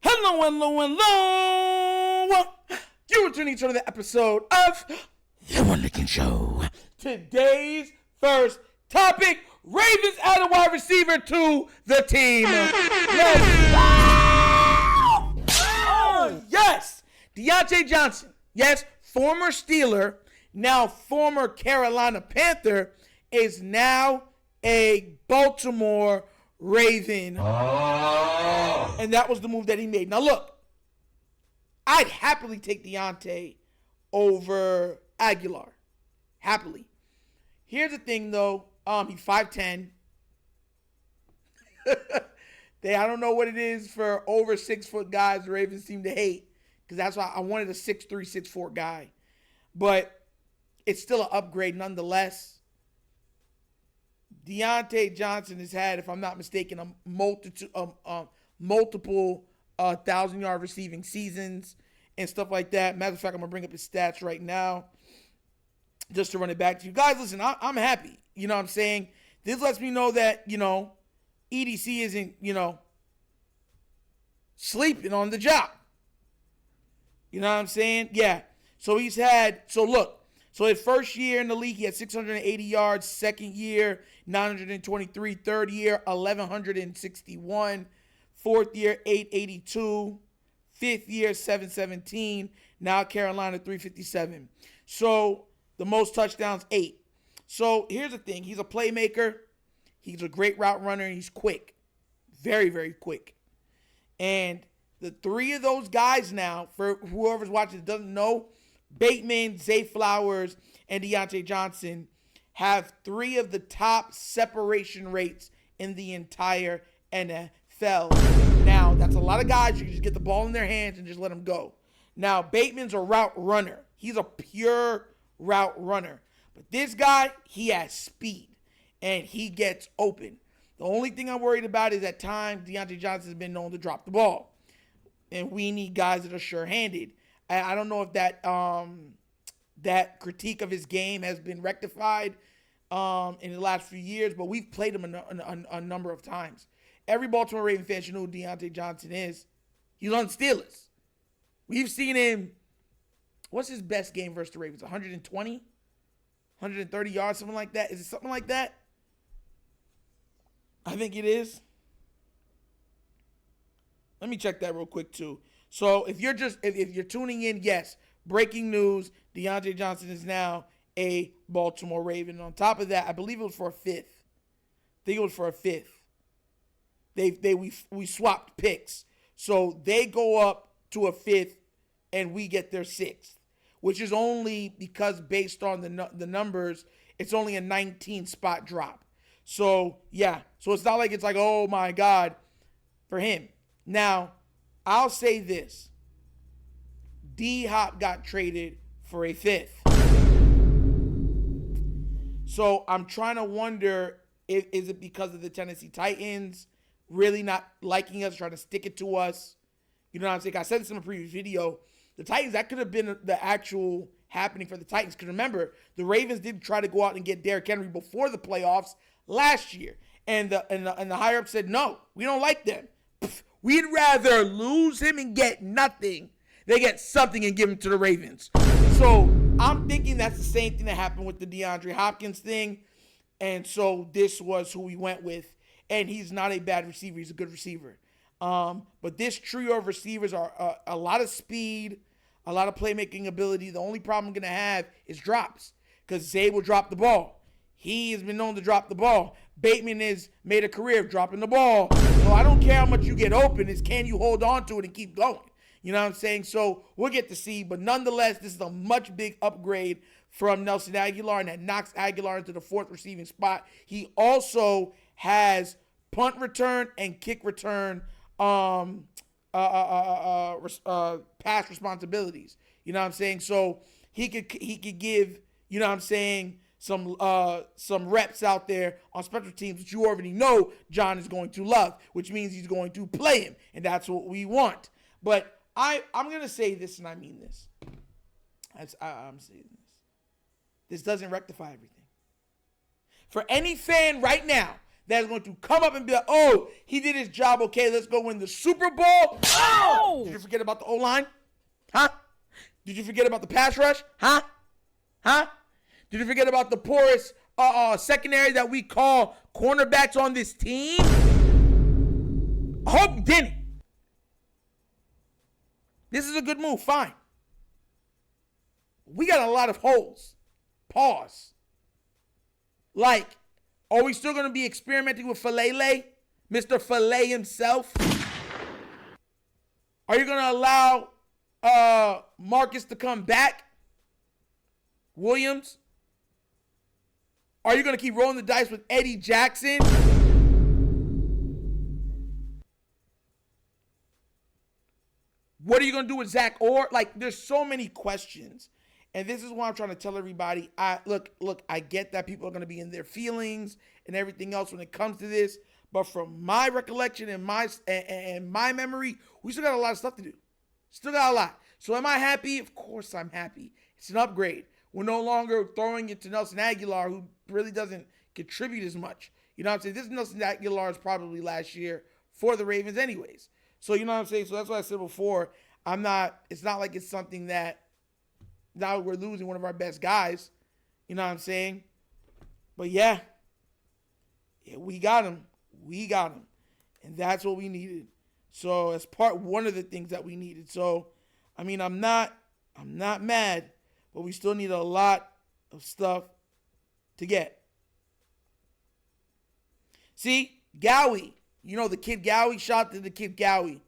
Hello, hello, hello. You are tuning to the episode of TheWunderkindShow. Today's first topic, Ravens add a wide receiver to the team. Let's go! Oh, yes. Diontae Johnson, yes, former Steeler, now former Carolina Panther, is now a Baltimore Raven. Oh. And that was the move that he made. Now, look, I'd happily take Diontae over Aguilar. Happily. Here's the thing, though. He's 5'10". I don't know what it is for over 6 foot guys the Ravens seem to hate, because that's why I wanted a 6'3", 6'4" guy. But it's still an upgrade nonetheless. Diontae Johnson has had, if I'm not mistaken, a multiple 1,000-yard receiving seasons and stuff like that. Matter of fact, I'm going to bring up his stats right now just to run it back to you. Guys, listen, I'm happy. You know what I'm saying? This lets me know that, EDC isn't, sleeping on the job. You know what I'm saying? Yeah. So his first year in the league, he had 680 yards. Second year, 923. Third year, 1,161. Fourth year, 882. Fifth year, 717. Now Carolina, 357. So the most touchdowns, 8. So here's the thing. He's a playmaker. He's a great route runner, and he's quick. Very, very quick. And the three of those guys now, for whoever's watching that doesn't know, Bateman, Zay Flowers, and Diontae Johnson have 3 of the top separation rates in the entire NFL. Now, that's a lot of guys. You can just get the ball in their hands and just let them go. Now, Bateman's a route runner. He's a pure route runner. But this guy, he has speed, and he gets open. The only thing I'm worried about is at times Diontae Johnson has been known to drop the ball. And we need guys that are sure-handed. I don't know if that critique of his game has been rectified in the last few years, but we've played him a number of times. Every Baltimore Raven fan should know who Diontae Johnson is. He's on Steelers. We've seen him. What's his best game versus the Ravens? 120? 130 yards, something like that? Is it something like that? I think it is. Let me check that real quick, too. So if you're tuning in, yes, breaking news, Diontae Johnson is now a Baltimore Raven. And on top of that, I believe it was for a 5th. We swapped picks. So they go up to a 5th and we get their 6th, which is only because based on the numbers, it's only a 19 spot drop. So, yeah. So it's not like it's like, oh, my God, for him. Now, I'll say this. D-Hop got traded for a 5th. So I'm trying to wonder, is it because of the Tennessee Titans really not liking us, trying to stick it to us? You know what I'm saying? I said this in a previous video. The Titans, that could have been the actual happening for the Titans. Because remember, the Ravens did try to go out and get Derrick Henry before the playoffs last year. And the higher-up said, no, we don't like them. We'd rather lose him and get nothing than get something and give him to the Ravens. So I'm thinking that's the same thing that happened with the DeAndre Hopkins thing. And so this was who we went with. And he's not a bad receiver. He's a good receiver. But this trio of receivers are a lot of speed, a lot of playmaking ability. The only problem I'm going to have is drops, because Zay will drop the ball. He has been known to drop the ball. Bateman has made a career of dropping the ball. So I don't care how much you get open. It's can you hold on to it and keep going. You know what I'm saying? So we'll get to see. But nonetheless, this is a much big upgrade from Nelson Aguilar, and that knocks Aguilar into the 4th receiving spot. He also has punt return and kick return pass responsibilities. You know what I'm saying? So he could give, you know what I'm saying, some reps out there on special teams, which you already know John is going to love, which means he's going to play him, and that's what we want. But I'm going to say this, and I mean this. I'm saying this. This doesn't rectify everything. For any fan right now that's going to come up and be like, oh, he did his job. Okay, let's go win the Super Bowl. Oh! Did you forget about the O-line? Huh? Did you forget about the pass rush? Huh? Did you forget about the porous secondary that we call cornerbacks on this team? I hope you didn't. This is a good move. Fine. We got a lot of holes. Pause. Like, are we still going to be experimenting with Falele? Mr. Filet himself? Are you going to allow Marcus to come back? Williams? Are you going to keep rolling the dice with Eddie Jackson? What are you going to do with Zach Orr? Like, there's so many questions. And this is why I'm trying to tell everybody, look, I get that people are going to be in their feelings and everything else when it comes to this. But from my recollection and my memory, we still got a lot of stuff to do. Still got a lot. So am I happy? Of course I'm happy. It's an upgrade. We're no longer throwing it to Nelson Aguilar, who really doesn't contribute as much. You know what I'm saying? This Nelson Aguilar is probably last year for the Ravens anyways. So you know what I'm saying? So that's what I said before. It's not like it's something that now we're losing one of our best guys. You know what I'm saying? But yeah, we got him. And that's what we needed. So as one of the things that we needed. So, I mean, I'm not mad, but we still need a lot of stuff to get. See, Gowie, you know the kid Gowie, shout out to the kid Gowie.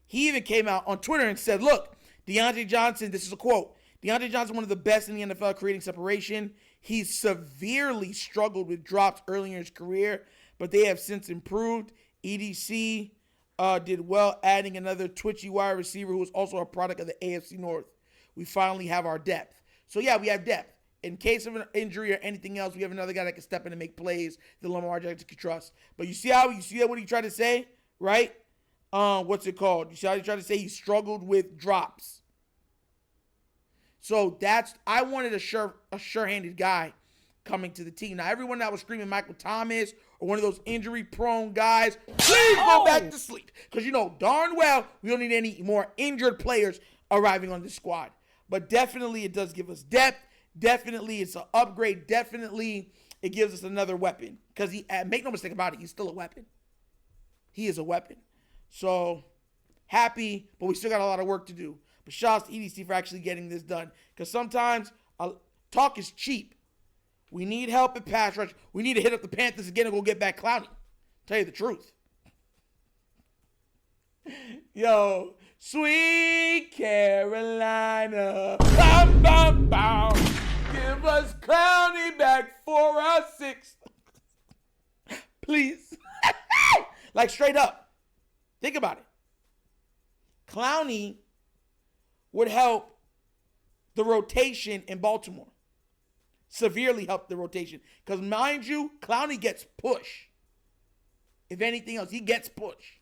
He even came out on Twitter and said, look, Diontae Johnson, this is a quote, Diontae Johnson, one of the best in the NFL creating separation. He's severely struggled with drops early in his career, but they have since improved. EDC did well adding another twitchy wide receiver who is also a product of the AFC North. We finally have our depth. So, yeah, we have depth. In case of an injury or anything else, we have another guy that can step in and make plays that Lamar Jackson can trust. But you see what he tried to say, right? What's it called? You see how he tried to say he struggled with drops. So I wanted a sure-handed guy coming to the team. Now, everyone that was screaming Michael Thomas or one of those injury-prone guys, please go back to sleep. Because you know darn well we don't need any more injured players arriving on this squad. But definitely it does give us depth. Definitely it's an upgrade. Definitely it gives us another weapon. Because make no mistake about it, he's still a weapon. He is a weapon. So happy, but we still got a lot of work to do. But shout out to EDC for actually getting this done. Because sometimes talk is cheap. We need help at pass rush. We need to hit up the Panthers again and go get back Clowney. Tell you the truth. Yo, sweet Carolina. Bum, bum, bum. Give us Clowney back for our sixth. Please. Like straight up. Think about it. Clowney would help the rotation in Baltimore. Severely help the rotation. Because mind you, Clowney gets push. If anything else, he gets push.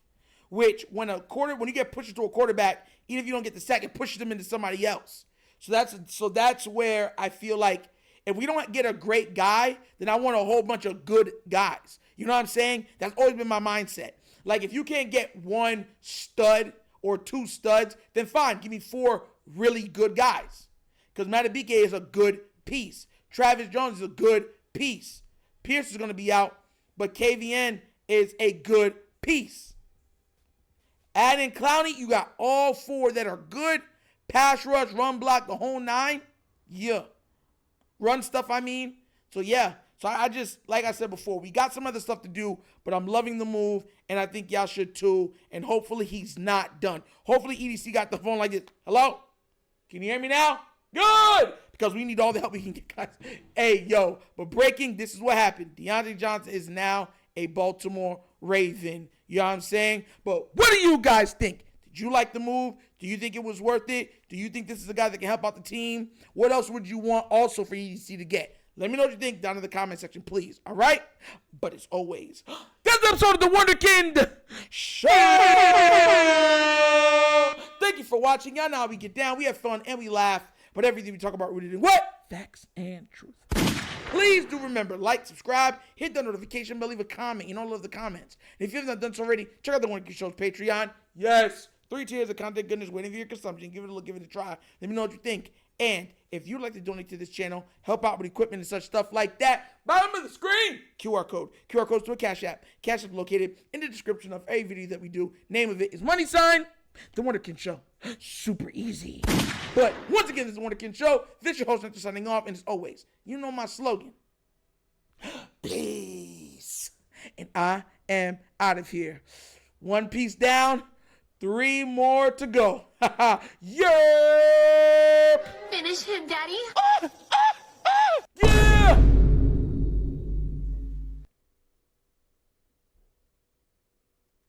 Which when you get pushed into a quarterback, even if you don't get the sack, it pushes them into somebody else. So that's where I feel like if we don't get a great guy, then I want a whole bunch of good guys. You know what I'm saying? That's always been my mindset. Like, if you can't get one stud or two studs, then fine, give me four really good guys. Because Matabike is a good piece. Travis Jones is a good piece. Pierce is going to be out, but KVN is a good piece. Add in Clowney, you got all four that are good. Pass rush, run block, the whole nine. Yeah. Run stuff, I mean. So, yeah. So I just, like I said before, we got some other stuff to do, but I'm loving the move, and I think y'all should too, and hopefully he's not done. Hopefully EDC got the phone like this. Hello? Can you hear me now? Good! Because we need all the help we can get, guys. Hey, yo, but breaking, this is what happened. Diontae Johnson is now a Baltimore Raven. You know what I'm saying? But what do you guys think? Did you like the move? Do you think it was worth it? Do you think this is a guy that can help out the team? What else would you want also for EDC to get? Let me know what you think down in the comment section, please. All right? But as always, that's the episode of The Wunderkind Show. Thank you for watching. Y'all know how we get down. We have fun and we laugh. But everything we talk about rooted in what? Facts and truth. Please do remember, like, subscribe, hit the notification bell, leave a comment. You know, I love the comments. And if you have not done so already, check out the Wonder Kid Show's Patreon. Yes, 3 tiers of content goodness waiting for your consumption. Give it a look, give it a try. Let me know what you think. And if you'd like to donate to this channel, help out with equipment and such stuff like that, bottom of the screen, QR code. QR code's to a Cash App. Cash App located in the description of every video that we do. Name of it is The Wunderkind Show. Super easy. But once again, this is The Wunderkind Show. This is your host, Hunter, signing off. And as always, you know my slogan. Peace. And I am out of here. 1 piece down, 3 more to go. Yeah! Finish him, Daddy. Yeah!